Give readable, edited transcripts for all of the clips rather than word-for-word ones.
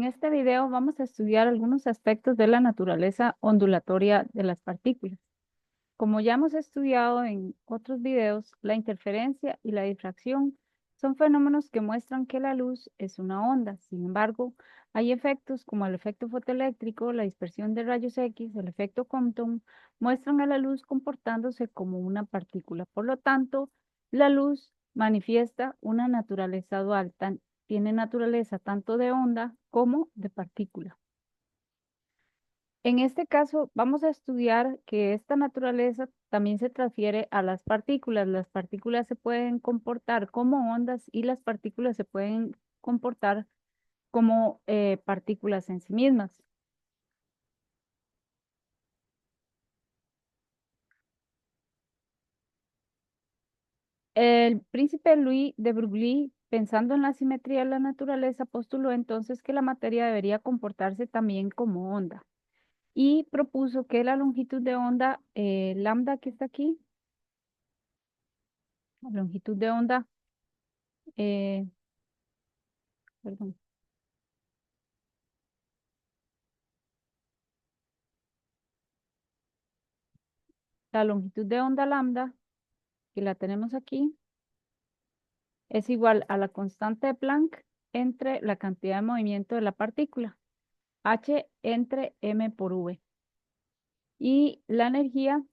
En este video vamos a estudiar algunos aspectos de la naturaleza ondulatoria de las partículas. Como ya hemos estudiado en otros videos, la interferencia y la difracción son fenómenos que muestran que la luz es una onda. Sin embargo, hay efectos como el efecto fotoeléctrico, la dispersión de rayos X, el efecto Compton, muestran a la luz comportándose como una partícula. Por lo tanto, la luz manifiesta una naturaleza dual, tiene naturaleza tanto de onda como de partícula. En este caso, vamos a estudiar que esta naturaleza también se transfiere a las partículas. Las partículas se pueden comportar como ondas y las partículas se pueden comportar como partículas en sí mismas. El príncipe Louis de Broglie, pensando en la simetría de la naturaleza, postuló entonces que la materia debería comportarse también como onda y propuso que la longitud de onda lambda que está aquí, la longitud de onda, eh, perdón, la longitud de onda lambda, que la tenemos aquí, es igual a la constante de Planck entre la cantidad de movimiento de la partícula, h entre m por v. Y la energía,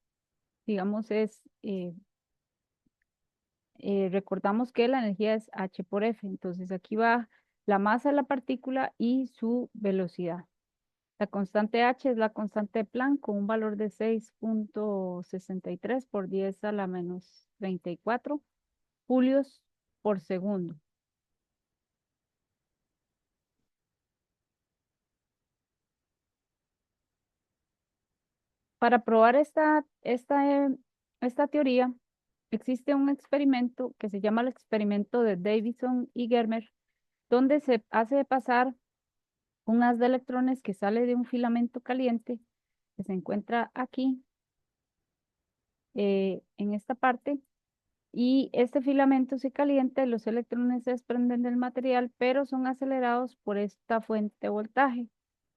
digamos, recordamos que la energía es h por f. Entonces aquí va la masa de la partícula y su velocidad. La constante h es la constante de Planck con un valor de 6,63 por 10 a la menos 34 julios por segundo. Para probar esta teoría, existe un experimento que se llama el experimento de Davidson y Germer, donde se hace pasar un haz de electrones que sale de un filamento caliente que se encuentra aquí, en esta parte, y este filamento se calienta y los electrones se desprenden del material, pero son acelerados por esta fuente de voltaje.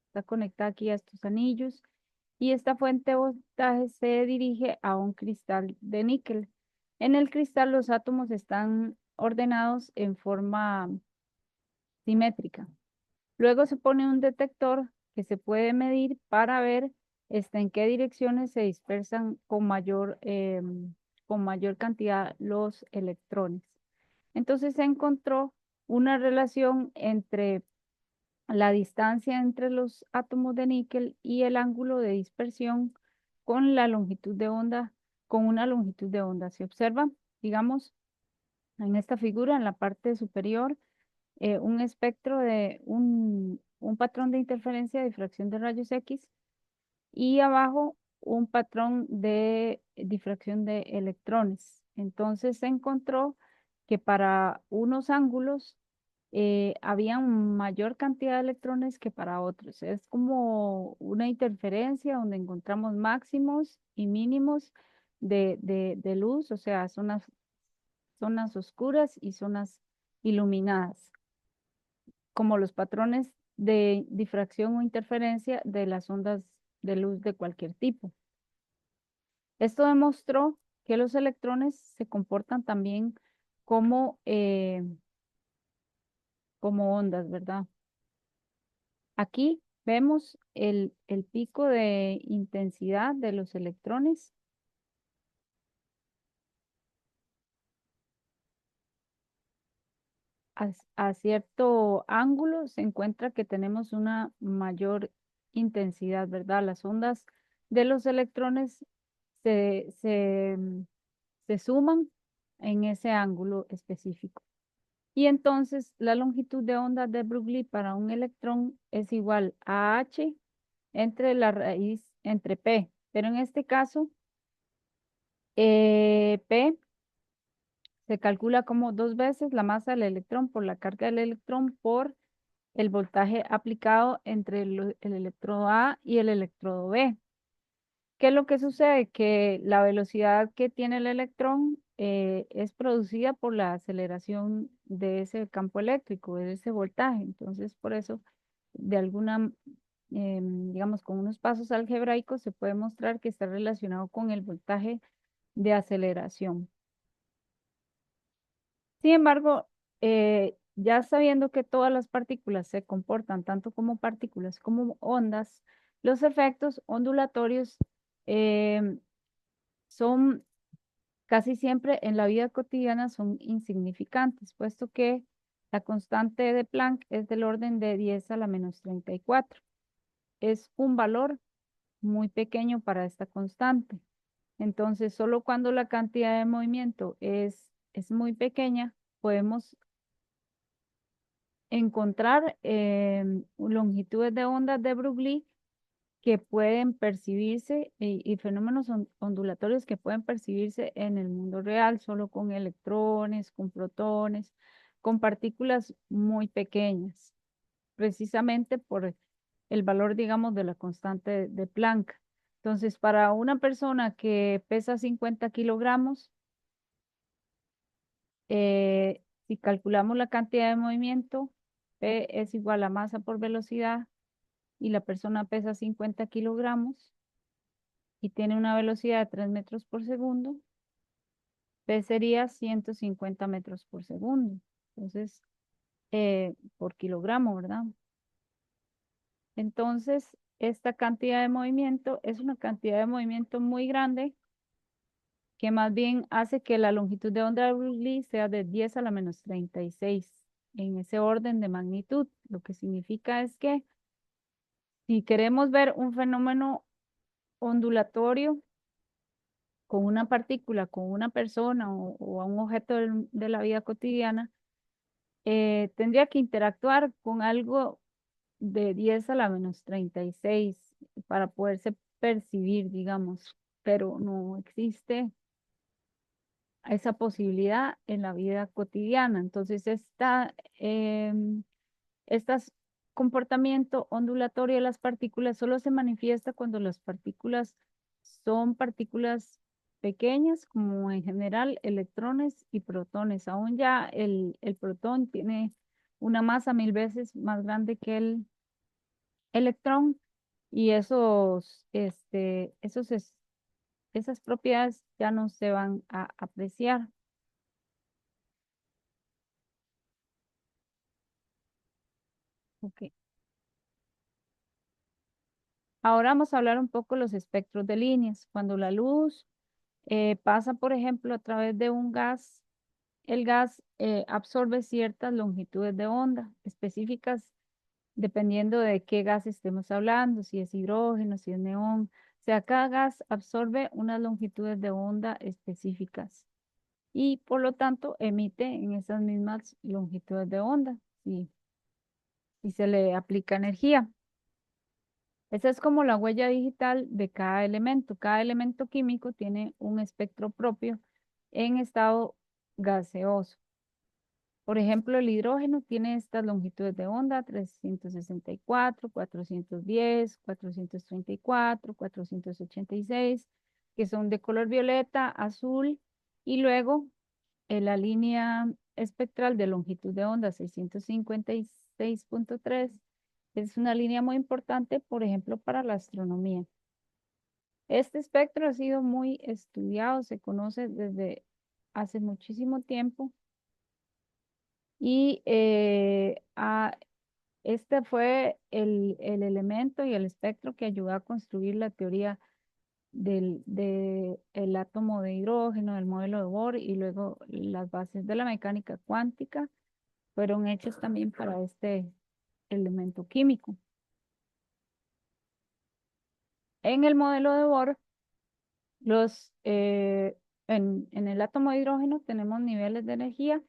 Está conectada aquí a estos anillos y esta fuente de voltaje se dirige a un cristal de níquel. En el cristal los átomos están ordenados en forma simétrica. Luego se pone un detector que se puede medir para ver en qué direcciones se dispersan con mayor cantidad los electrones. Entonces se encontró una relación entre la distancia entre los átomos de níquel y el ángulo de dispersión con la longitud de onda, con una longitud de onda. Se observa, digamos, en esta figura, en la parte superior, un espectro de un patrón de interferencia de difracción de rayos X y abajo un patrón de difracción de electrones. Entonces se encontró que para unos ángulos había mayor cantidad de electrones que para otros. Es como una interferencia donde encontramos máximos y mínimos de luz, o sea, zonas oscuras y zonas iluminadas, como los patrones de difracción o interferencia de las ondas de luz de cualquier tipo. Esto demostró que los electrones se comportan también como, como ondas, ¿verdad? Aquí vemos el pico de intensidad de los electrones. A cierto ángulo se encuentra que tenemos una mayor intensidad, ¿verdad? Las ondas de los electrones se suman en ese ángulo específico. Y entonces la longitud de onda de Broglie para un electrón es igual a h entre la raíz entre p. Pero en este caso, p se calcula como dos veces la masa del electrón por la carga del electrón por el voltaje aplicado entre el electrodo A y el electrodo B. ¿Qué es lo que sucede? Que la velocidad que tiene el electrón es producida por la aceleración de ese campo eléctrico, de ese voltaje. Entonces, por eso de alguna, digamos, con unos pasos algebraicos, se puede mostrar que está relacionado con el voltaje de aceleración. Sin embargo, ya sabiendo que todas las partículas se comportan tanto como partículas como ondas, los efectos ondulatorios em, son casi siempre en la vida cotidiana son insignificantes, puesto que la constante de Planck es del orden de 10 a la menos 34. Es un valor muy pequeño para esta constante. Entonces, solo cuando la cantidad de movimiento es muy pequeña, podemos encontrar longitudes de ondas de Broglie que pueden percibirse y fenómenos ondulatorios que pueden percibirse en el mundo real, solo con electrones, con protones, con partículas muy pequeñas, precisamente por el valor, digamos, de la constante de Planck. Entonces, para una persona que pesa 50 kilogramos, si calculamos la cantidad de movimiento, P es igual a masa por velocidad, y la persona pesa 50 kilogramos y tiene una velocidad de 3 metros por segundo, P sería 150 metros por segundo. Entonces, por kilogramo, ¿verdad? Entonces, esta cantidad de movimiento es una cantidad de movimiento muy grande que más bien hace que la longitud de onda de Broglie sea de 10 a la menos 36 en ese orden de magnitud. Lo que significa es que si queremos ver un fenómeno ondulatorio con una partícula, con una persona o a un objeto de la vida cotidiana, tendría que interactuar con algo de 10 a la menos 36 para poderse percibir, digamos, pero no existe esa posibilidad en la vida cotidiana. Entonces, este comportamiento ondulatorio de las partículas solo se manifiesta cuando las partículas son partículas pequeñas, como en general electrones y protones. Aún ya el protón tiene una masa 1000 veces más grande que el electrón y esas propiedades ya no se van a apreciar. Ok. Ahora vamos a hablar un poco de los espectros de líneas. Cuando la luz pasa, por ejemplo, a través de un gas, el gas absorbe ciertas longitudes de onda específicas dependiendo de qué gas estemos hablando, si es hidrógeno, si es neón. O sea, cada gas absorbe unas longitudes de onda específicas y por lo tanto emite en esas mismas longitudes de onda y se le aplica energía. Esa es como la huella digital de cada elemento. Cada elemento químico tiene un espectro propio en estado gaseoso. Por ejemplo, el hidrógeno tiene estas longitudes de onda: 364, 410, 434, 486, que son de color violeta, azul, y luego la línea espectral de longitud de onda 656.3 es una línea muy importante, por ejemplo, para la astronomía. Este espectro ha sido muy estudiado, se conoce desde hace muchísimo tiempo y este fue el elemento y el espectro que ayudó a construir la teoría del átomo de hidrógeno, del modelo de Bohr y luego las bases de la mecánica cuántica fueron hechas también para este elemento químico. En el modelo de Bohr, en el átomo de hidrógeno tenemos niveles de energía,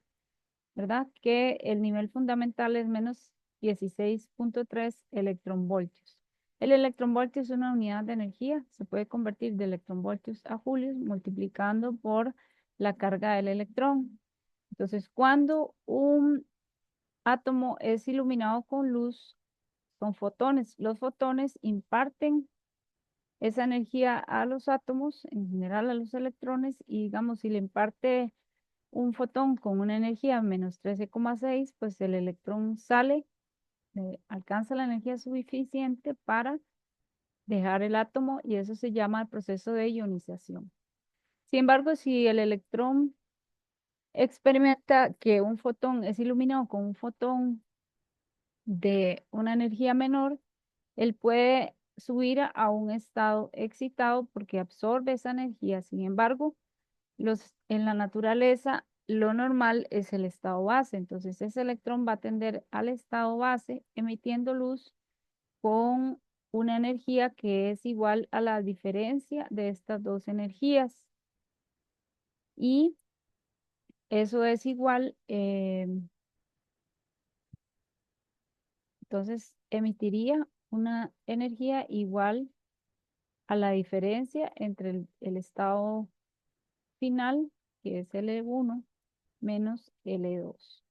¿verdad? Que el nivel fundamental es menos 16.3 electronvoltios. El electronvoltio es una unidad de energía, se puede convertir de electronvoltios a julios multiplicando por la carga del electrón. Entonces, cuando un átomo es iluminado con luz, son fotones. Los fotones imparten esa energía a los átomos, en general a los electrones, y digamos, si le imparte un fotón con una energía menos 13,6, pues el electrón sale alcanza la energía suficiente para dejar el átomo y eso se llama el proceso de ionización. Sin embargo, si el electrón experimenta que un fotón es iluminado con un fotón de una energía menor, él puede subir a un estado excitado porque absorbe esa energía. Sin embargo, en la naturaleza, lo normal es el estado base. Entonces, ese electrón va a tender al estado base emitiendo luz con una energía que es igual a la diferencia de estas dos energías. Y eso es igual, entonces emitiría una energía igual a la diferencia entre el estado final, que es L1, menos L2.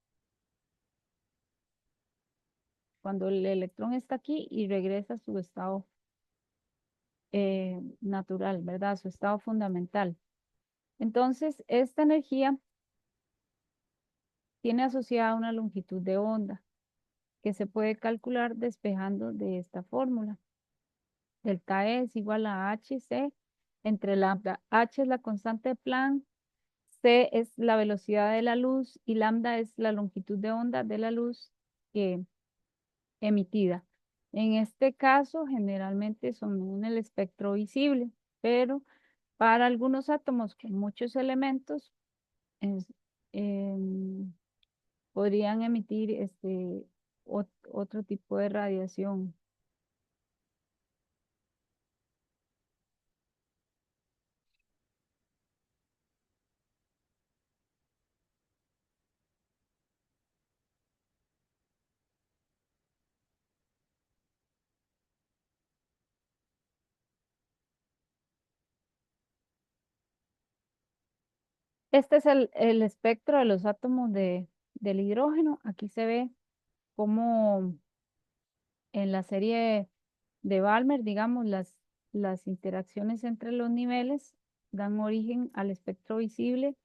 Cuando el electrón está aquí y regresa a su estado natural, ¿verdad? Su estado fundamental. Entonces, esta energía tiene asociada una longitud de onda que se puede calcular despejando de esta fórmula. Delta E es igual a hc entre lambda. H es la constante de Planck, c es la velocidad de la luz y lambda es la longitud de onda de la luz emitida. En este caso, generalmente son en el espectro visible, pero para algunos átomos con muchos elementos es- em, podrían emitir otro tipo de radiación. Este es el espectro de los átomos del hidrógeno. Aquí se ve cómo en la serie de Balmer, digamos, las interacciones entre los niveles dan origen al espectro visible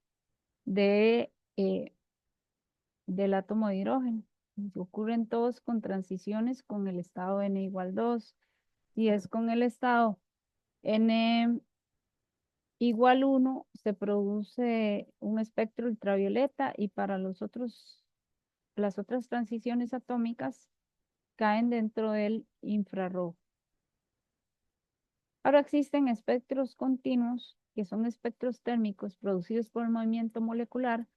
de, del átomo de hidrógeno. Y ocurren todos con transiciones con el estado n igual 2. Si es con el estado n igual 1, se produce un espectro ultravioleta y para las otras transiciones atómicas caen dentro del infrarrojo. Ahora existen espectros continuos, que son espectros térmicos producidos por el movimiento molecular,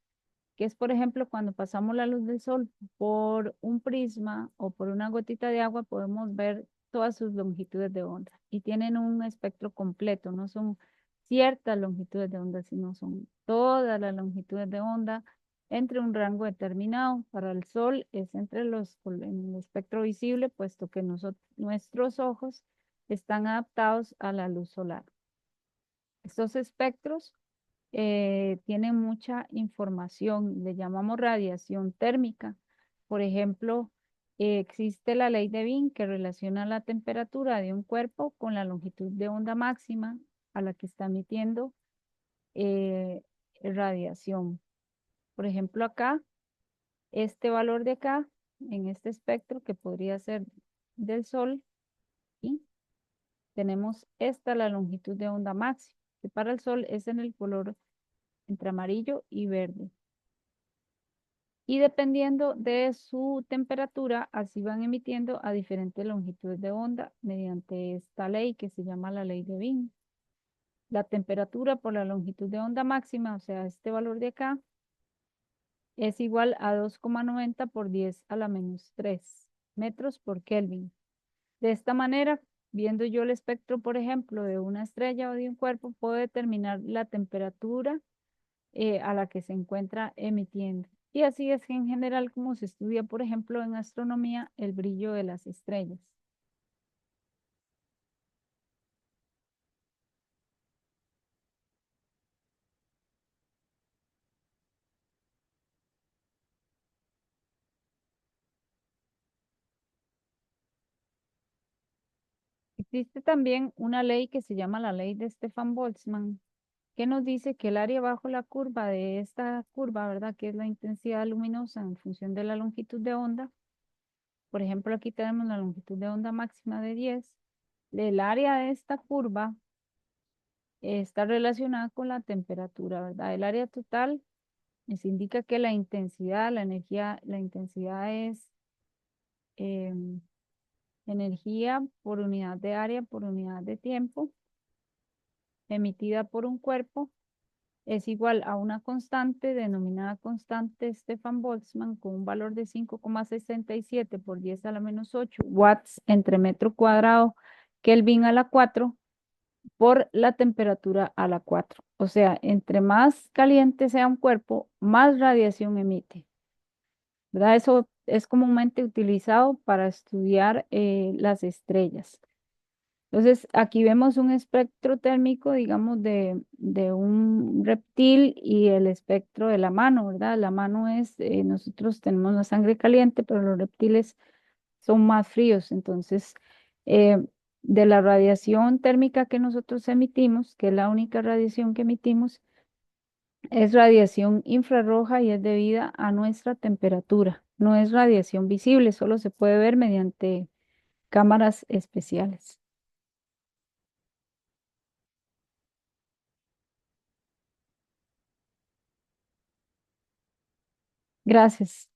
que es, por ejemplo, cuando pasamos la luz del sol por un prisma o por una gotita de agua, podemos ver todas sus longitudes de onda y tienen un espectro completo, no son ciertas longitudes de onda, sino son todas las longitudes de onda entre un rango determinado. Para el sol es entre en el espectro visible, puesto que nuestros ojos están adaptados a la luz solar. Estos espectros tienen mucha información, le llamamos radiación térmica. Por ejemplo, existe la ley de Wien que relaciona la temperatura de un cuerpo con la longitud de onda máxima a la que está emitiendo eh, radiación. Por ejemplo, acá, este valor de acá, en este espectro que podría ser del Sol, y tenemos esta la longitud de onda máxima, que para el Sol es en el color entre amarillo y verde. Y dependiendo de su temperatura, así van emitiendo a diferentes longitudes de onda mediante esta ley que se llama la ley de Wien. La temperatura por la longitud de onda máxima, o sea, este valor de acá, es igual a 2,90 por 10 a la menos 3 metros por Kelvin. De esta manera, viendo yo el espectro, por ejemplo, de una estrella o de un cuerpo, puedo determinar la temperatura a la que se encuentra emitiendo. Y así es en general como se estudia, por ejemplo, en astronomía, el brillo de las estrellas. Existe también una ley que se llama la ley de Stefan Boltzmann, que nos dice que el área bajo la curva de esta curva, ¿verdad? Que es la intensidad luminosa en función de la longitud de onda, por ejemplo, aquí tenemos la longitud de onda máxima de 10, el área de esta curva está relacionada con la temperatura, ¿verdad? El área total nos indica que la intensidad, la energía, la intensidad es em, energía por unidad de área por unidad de tiempo emitida por un cuerpo es igual a una constante denominada constante Stefan-Boltzmann con un valor de 5,67 por 10 a la menos 8 watts entre metro cuadrado Kelvin a la 4 por la temperatura a la 4. O sea, entre más caliente sea un cuerpo, más radiación emite, ¿verdad? Eso es comúnmente utilizado para estudiar las estrellas. Entonces, aquí vemos un espectro térmico, digamos, de un reptil y el espectro de la mano, ¿verdad? La mano es, nosotros tenemos la sangre caliente, pero los reptiles son más fríos. Entonces, eh, de la radiación térmica que nosotros emitimos, que es la única radiación que emitimos, es radiación infrarroja y es debida a nuestra temperatura. No es radiación visible, solo se puede ver mediante cámaras especiales. Gracias.